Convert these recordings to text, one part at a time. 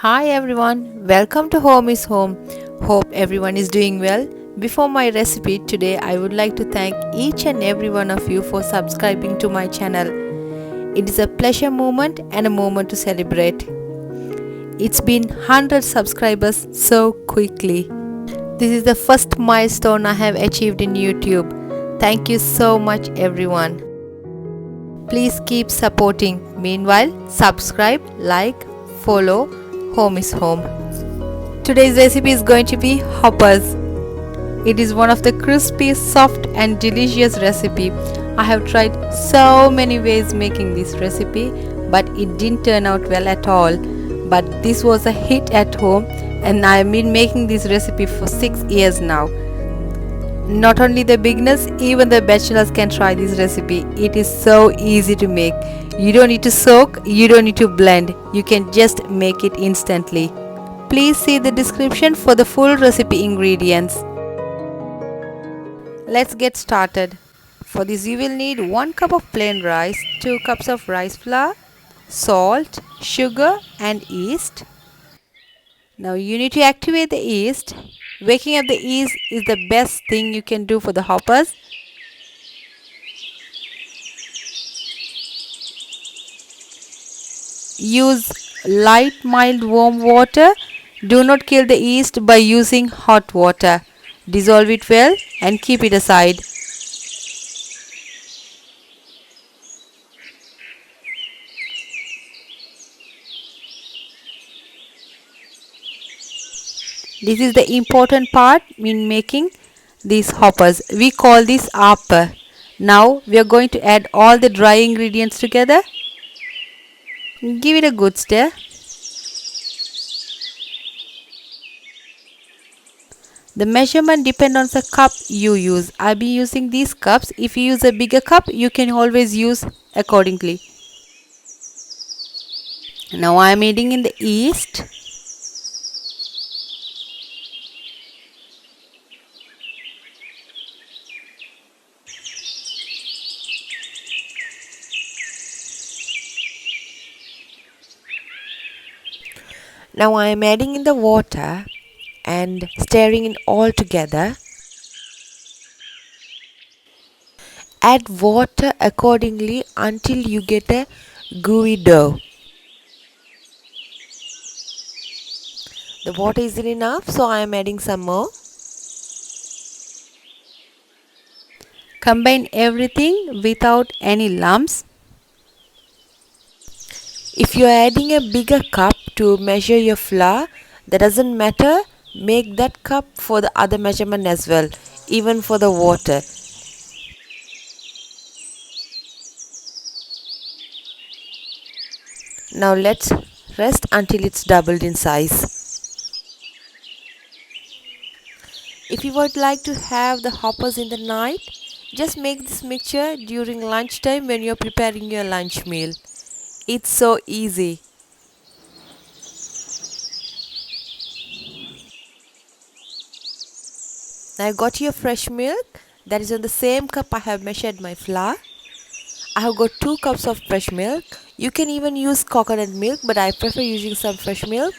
Hi everyone, welcome to Home is Home. Hope everyone is doing well. Before my recipe today, I would like to thank each and every one of you for subscribing to my channel. It is a pleasure moment and a moment to celebrate. It's been 100 subscribers so quickly. This is the first milestone I have achieved in YouTube. Thank you so much everyone. Please keep supporting. Meanwhile, subscribe, like, follow. Home is home. Today's recipe is going to be hoppers. It is one of the crispy, soft and delicious recipe. I have tried so many ways making this recipe, but it didn't turn out well at all. But this was a hit at home and I have been making this recipe for 6 years now. Not only the beginners, even the bachelors can try this recipe. It is so easy to make. You don't need to soak, you don't need to blend. You can just make it instantly. Please see the description for the full recipe ingredients. Let's get started. For this you will need 1 cup of plain rice, 2 cups of rice flour, salt, sugar and yeast. Now you need to activate the yeast. Waking up the yeast is the best thing you can do for the hoppers. Use light, mild, warm water. Do not kill the yeast by using hot water. Dissolve it well and keep it aside. This is the important part in making these hoppers. We call this Aapp. Now we are going to add all the dry ingredients together. Give it a good stir. The measurement depends on the cup you use. I'll be using these cups. If you use a bigger cup, you can always use accordingly. Now I am adding in the yeast. Now I am adding in the water and stirring it all together. Add water accordingly until you get a gooey dough. The water isn't enough, so I am adding some more. Combine everything without any lumps. If you are adding a bigger cup to measure your flour, that doesn't matter. Make that cup for the other measurement as well, even for the water. Now let's rest until it's doubled in size. If you would like to have the hoppers in the night, just make this mixture during lunchtime when you're preparing your lunch meal. It's so easy. Now I got your fresh milk. That is on the same cup I have measured my flour. I have got 2 cups of fresh milk. You can even use coconut milk, but I prefer using some fresh milk.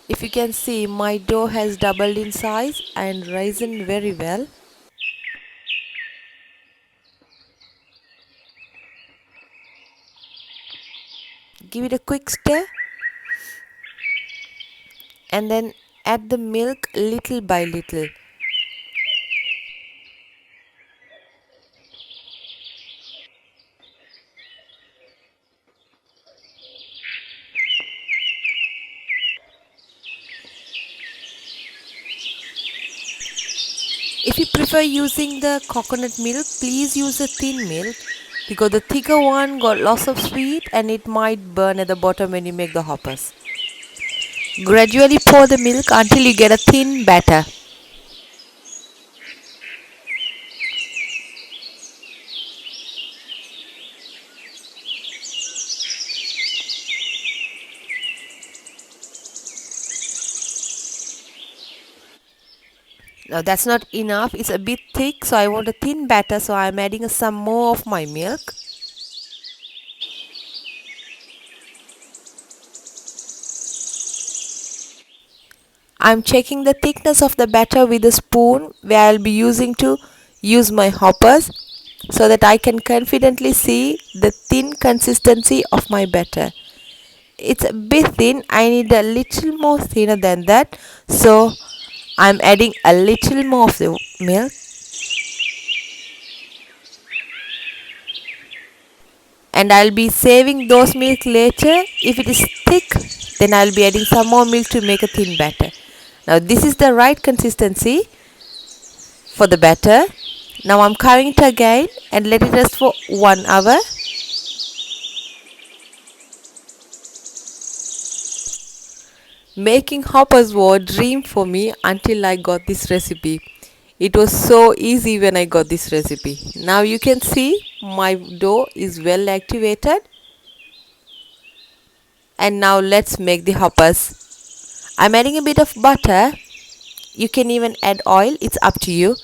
If you can see, my dough has doubled in size and risen very well. Give it a quick stir and then add the milk little by little. If you prefer using the coconut milk, please use a thin milk because the thicker one got lots of sweet and it might burn at the bottom when you make the hoppers. Gradually pour the milk until you get a thin batter. Now that's not enough, it's a bit thick, so I want a thin batter, so I am adding some more of my milk. I'm checking the thickness of the batter with a spoon where I'll be using to use my hoppers so that I can confidently see the thin consistency of my batter. It's a bit thin, I need a little more thinner than that, so I'm adding a little more of the milk, and I'll be saving those milk later. If it is thick, then I'll be adding some more milk to make a thin batter. Now this is the right consistency for the batter. Now I'm covering it again and let it rest for 1 hour. Making hoppers was a dream for me until I got this recipe. It was so easy when I got this recipe. Now you can see my dough is well activated. And now let's make the hoppers. I'm adding a bit of butter. You can even add oil, it's up to you.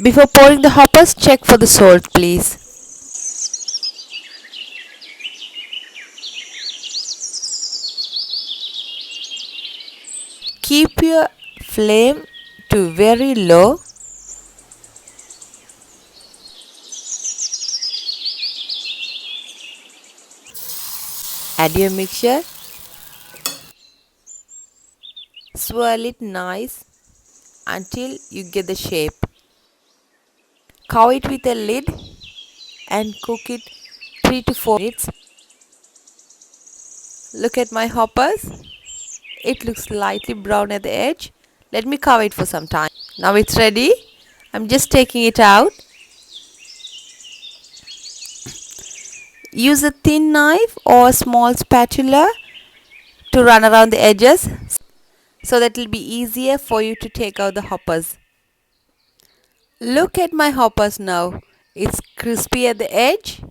Before pouring the hoppers, check for the salt, please. Keep your flame to very low. Add your mixture. Swirl it nice until you get the shape. Cover it with a lid and cook it 3 to 4 minutes. Look at my hoppers. It looks slightly brown at the edge. Let me cover it for some time. Now it's ready. I'm just taking it out. Use a thin knife or a small spatula to run around the edges so that it will be easier for you to take out the hoppers. Look at my hoppers now. It's crispy at the edge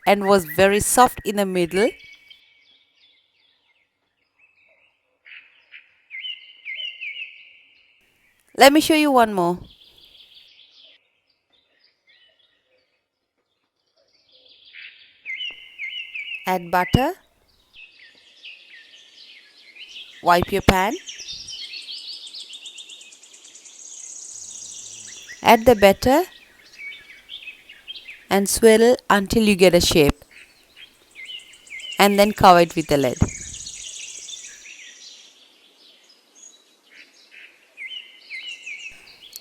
and was very soft in the middle. Let me show you one more. Add butter. Wipe your pan. Add the batter and swirl until you get a shape, and then cover it with the lid.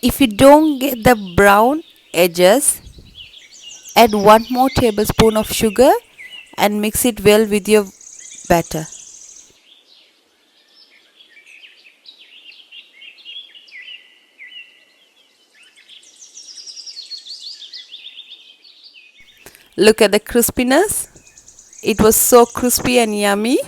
If you don't get the brown edges, add 1 more tablespoon of sugar and mix it well with your batter. Look at the crispiness. It was so crispy and yummy.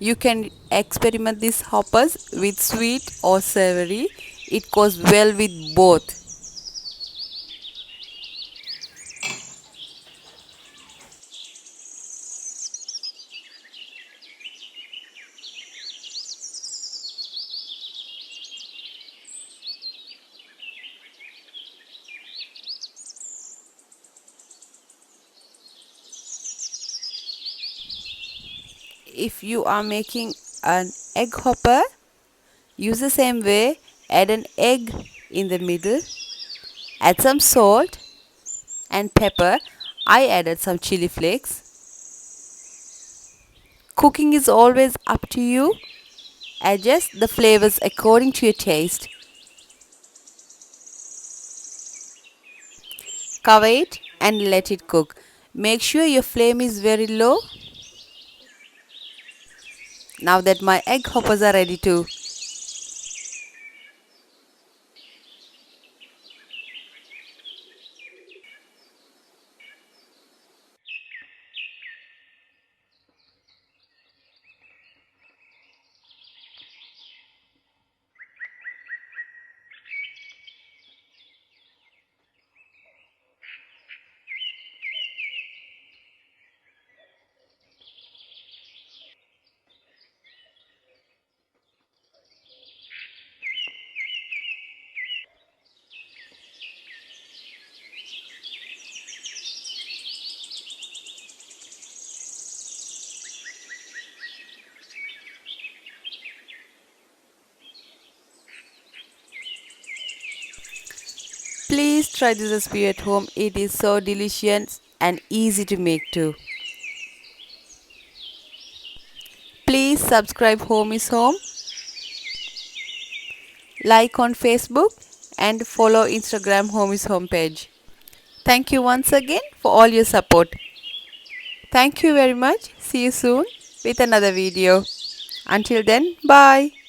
You can experiment these hoppers with sweet or savory. It goes well with both. If you are making an egg hopper, use the same way. Add an egg in the middle. Add some salt and pepper. I added some chili flakes. Cooking is always up to you. Adjust the flavors according to your taste. Cover it and let it cook. Make sure your flame is very low. Now that my egg hoppers are ready too. try this recipe at home. It is so delicious and easy to make too. Please subscribe Home is Home, like on Facebook, and follow Instagram Home is Home page. Thank you once again for all your support. Thank you very much. See you soon with another video. Until then, bye.